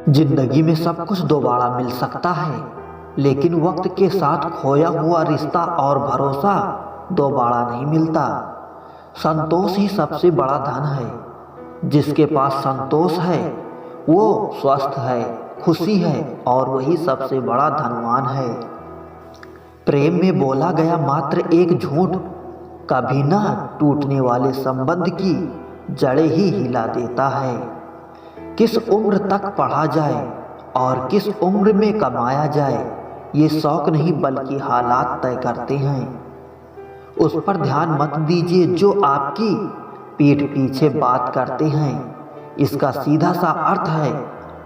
जिंदगी में सब कुछ दोबारा मिल सकता है, लेकिन वक्त के साथ खोया हुआ रिश्ता और भरोसा दोबारा नहीं मिलता। संतोष ही सबसे बड़ा धन है। जिसके पास संतोष है वो स्वस्थ है, खुशी है और वही सबसे बड़ा धनवान है। प्रेम में बोला गया मात्र एक झूठ कभी ना टूटने वाले संबंध की जड़ें ही हिला देता है। किस उम्र तक पढ़ा जाए और किस उम्र में कमाया जाए, ये शौक नहीं बल्कि हालात तय करते हैं। उस पर ध्यान मत दीजिए जो आपकी पीठ पीछे बात करते हैं। इसका सीधा सा अर्थ है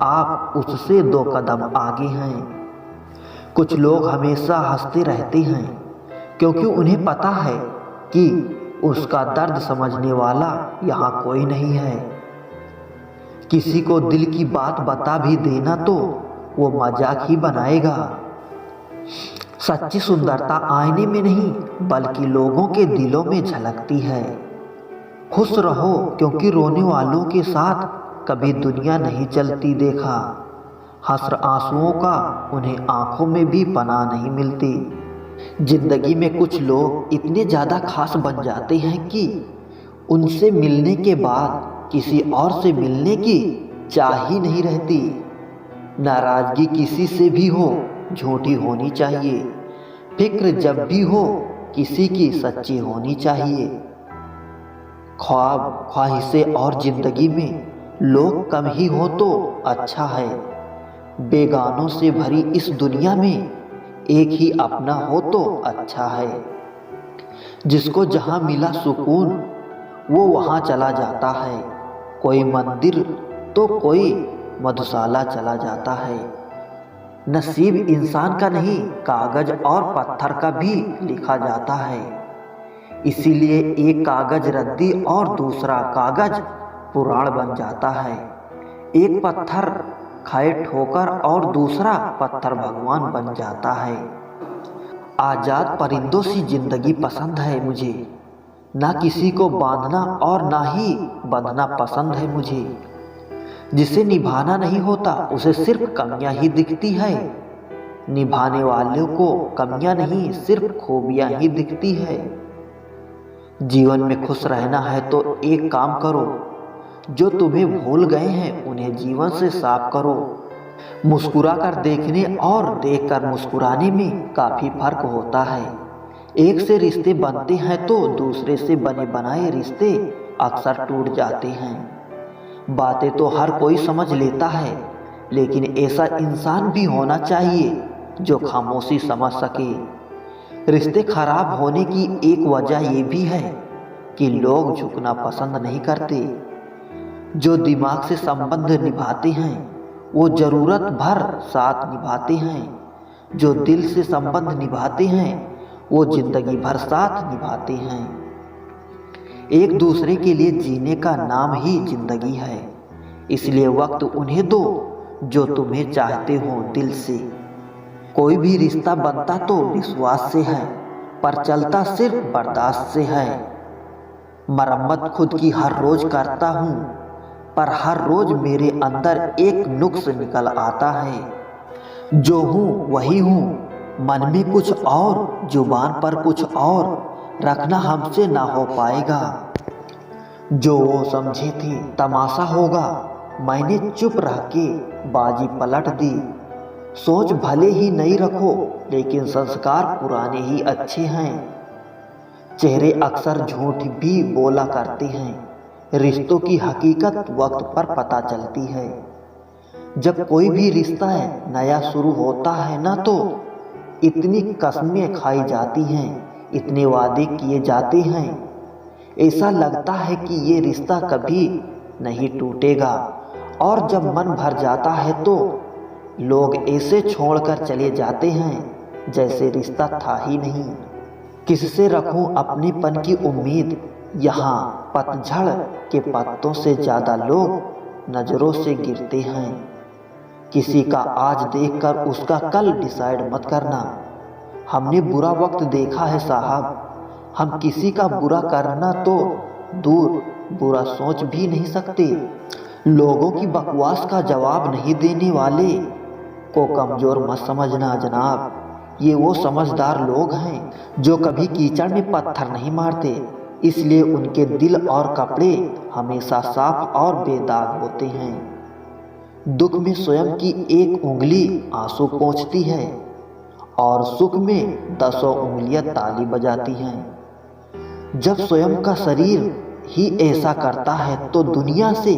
आप उससे 2 कदम आगे हैं। कुछ लोग हमेशा हंसते रहते हैं क्योंकि उन्हें पता है कि उसका दर्द समझने वाला यहाँ कोई नहीं है। किसी को दिल की बात बता भी देना तो वो मजाक ही बनाएगा। सच्ची सुंदरता आईने में नहीं बल्कि लोगों के दिलों में झलकती है। खुश रहो क्योंकि रोने वालों के साथ कभी दुनिया नहीं चलती देखा। हंस आंसुओं का उन्हें आंखों में भी पनाह नहीं मिलती। जिंदगी में कुछ लोग इतने ज़्यादा खास बन जाते हैं कि उनसे मिलने के बाद किसी और से मिलने की चाह ही नहीं रहती। नाराज़गी किसी से भी हो झूठी होनी चाहिए। फिक्र जब भी हो किसी की सच्ची होनी चाहिए। ख्वाब, ख्वाहिशें और जिंदगी में लोग कम ही हो तो अच्छा है। बेगानों से भरी इस दुनिया में एक ही अपना हो तो अच्छा है। जिसको जहाँ मिला सुकून वो वहाँ चला जाता है। कोई मंदिर तो कोई मधुशाला चला जाता है। नसीब इंसान का नहीं कागज और पत्थर का भी लिखा जाता है। इसीलिए एक कागज रद्दी और दूसरा कागज पुराण बन जाता है। एक पत्थर खाए ठोकर और दूसरा पत्थर भगवान बन जाता है। आजाद परिंदों सी जिंदगी पसंद है मुझे। ना किसी को बांधना और ना ही बंधना पसंद है मुझे। जिसे निभाना नहीं होता उसे सिर्फ कमियां ही दिखती है। निभाने वालों को कमियां नहीं सिर्फ खूबियां ही दिखती है। जीवन में खुश रहना है तो एक काम करो, जो तुम्हें भूल गए हैं उन्हें जीवन से साफ करो। मुस्कुरा कर देखने और देख कर मुस्कुराने में काफ़ी फर्क होता है। एक से रिश्ते बनते हैं तो दूसरे से बने बनाए रिश्ते अक्सर टूट जाते हैं। बातें तो हर कोई समझ लेता है, लेकिन ऐसा इंसान भी होना चाहिए जो खामोशी समझ सके। रिश्ते खराब होने की एक वजह ये भी है कि लोग झुकना पसंद नहीं करते। जो दिमाग से संबंध निभाते हैं वो ज़रूरत भर साथ निभाते हैं। जो दिल से संबंध निभाते हैं वो जिंदगी भर साथ निभाते हैं। एक दूसरे के लिए जीने का नाम ही जिंदगी है। इसलिए वक्त उन्हें दो जो तुम्हें चाहते हो दिल से। कोई भी रिश्ता बनता तो विश्वास से है, पर चलता सिर्फ बर्दाश्त से है। मरम्मत खुद की हर रोज करता हूँ, पर हर रोज मेरे अंदर एक नुक्स निकल आता है। जो हूँ वही हूँ, मन में कुछ और जुबान पर कुछ और, रखना हमसे ना हो पाएगा। जो वो समझे थे तमाशा होगा, मैंने चुप रह के बाजी पलट दी। सोच भले ही नहीं रखो लेकिन संस्कार पुराने ही अच्छे हैं। चेहरे अक्सर झूठ भी बोला करते हैं। रिश्तों की हकीकत वक्त पर पता चलती है। जब कोई भी रिश्ता है नया शुरू होता है ना, तो इतनी कस्में खाई जाती हैं, इतने वादे किए जाते हैं, ऐसा लगता है कि ये रिश्ता कभी नहीं टूटेगा। और जब मन भर जाता है तो लोग ऐसे छोड़कर चले जाते हैं जैसे रिश्ता था ही नहीं। किससे रखूं अपनेपन की उम्मीद, यहाँ पतझड़ के पत्तों से ज़्यादा लोग नज़रों से गिरते हैं। किसी का आज देखकर उसका कल डिसाइड मत करना। हमने बुरा वक्त देखा है साहब, हम किसी का बुरा करना तो दूर बुरा सोच भी नहीं सकते। लोगों की बकवास का जवाब नहीं देने वाले को कमज़ोर मत समझना जनाब। ये वो समझदार लोग हैं जो कभी कीचड़ में पत्थर नहीं मारते, इसलिए उनके दिल और कपड़े हमेशा साफ और बेदाग होते हैं। दुख में स्वयं की एक उंगली आंसू पोंछती है और सुख में 10 उंगलियां ताली बजाती हैं। जब स्वयं का शरीर ही ऐसा करता है तो दुनिया से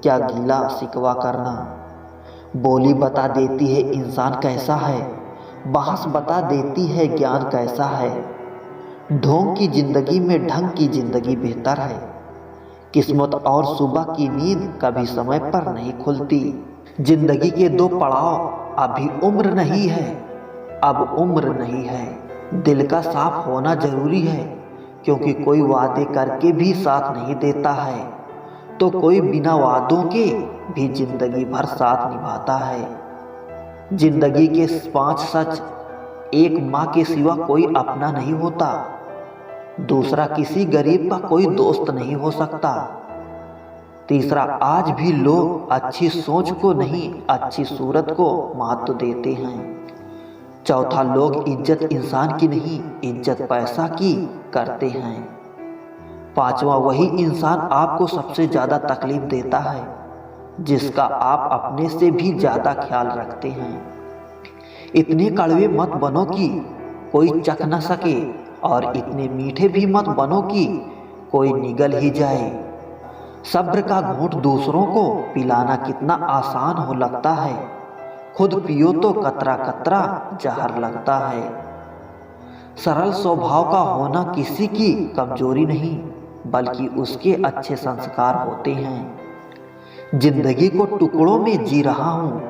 क्या गिला शिकवा करना। बोली बता देती है इंसान कैसा है, बहस बता देती है ज्ञान कैसा है। ढोंग की जिंदगी में ढंग की जिंदगी बेहतर है। किस्मत और सुबह की नींद कभी समय पर नहीं खुलती। जिंदगी के 2 पड़ाव, अभी उम्र नहीं है, अब उम्र नहीं है। दिल का साफ होना जरूरी है, क्योंकि कोई वादे करके भी साथ नहीं देता है, तो कोई बिना वादों के भी जिंदगी भर साथ निभाता है। जिंदगी के 5 सच, एक माँ के सिवा कोई अपना नहीं होता, दूसरा किसी गरीब का कोई दोस्त नहीं हो सकता, तीसरा आज भी लोग अच्छी सोच को नहीं अच्छी सूरत को महत्व देते हैं, चौथा लोग इज्जत इंसान की नहीं इज्जत पैसा की करते हैं, पांचवा वही इंसान आपको सबसे ज़्यादा तकलीफ देता है जिसका आप अपने से भी ज़्यादा ख्याल रखते हैं। इतने कड़वे मत बनो कि कोई चख न सके और इतने मीठे भी मत बनो कि कोई निगल ही जाए। सब्र का घूंट दूसरों को पिलाना कितना आसान हो लगता है, खुद पियो तो कतरा कतरा जहर लगता है। सरल स्वभाव का होना किसी की कमजोरी नहीं, बल्कि उसके अच्छे संस्कार होते हैं। जिंदगी को टुकड़ों में जी रहा हूँ,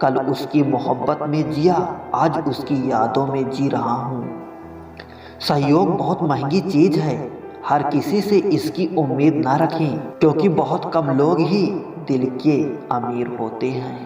कल उसकी मोहब्बत में जिया, आज उसकी यादों में जी रहा हूँ। सहयोग बहुत महंगी चीज है, हर किसी से इसकी उम्मीद ना रखें, क्योंकि बहुत कम लोग ही दिल के अमीर होते हैं।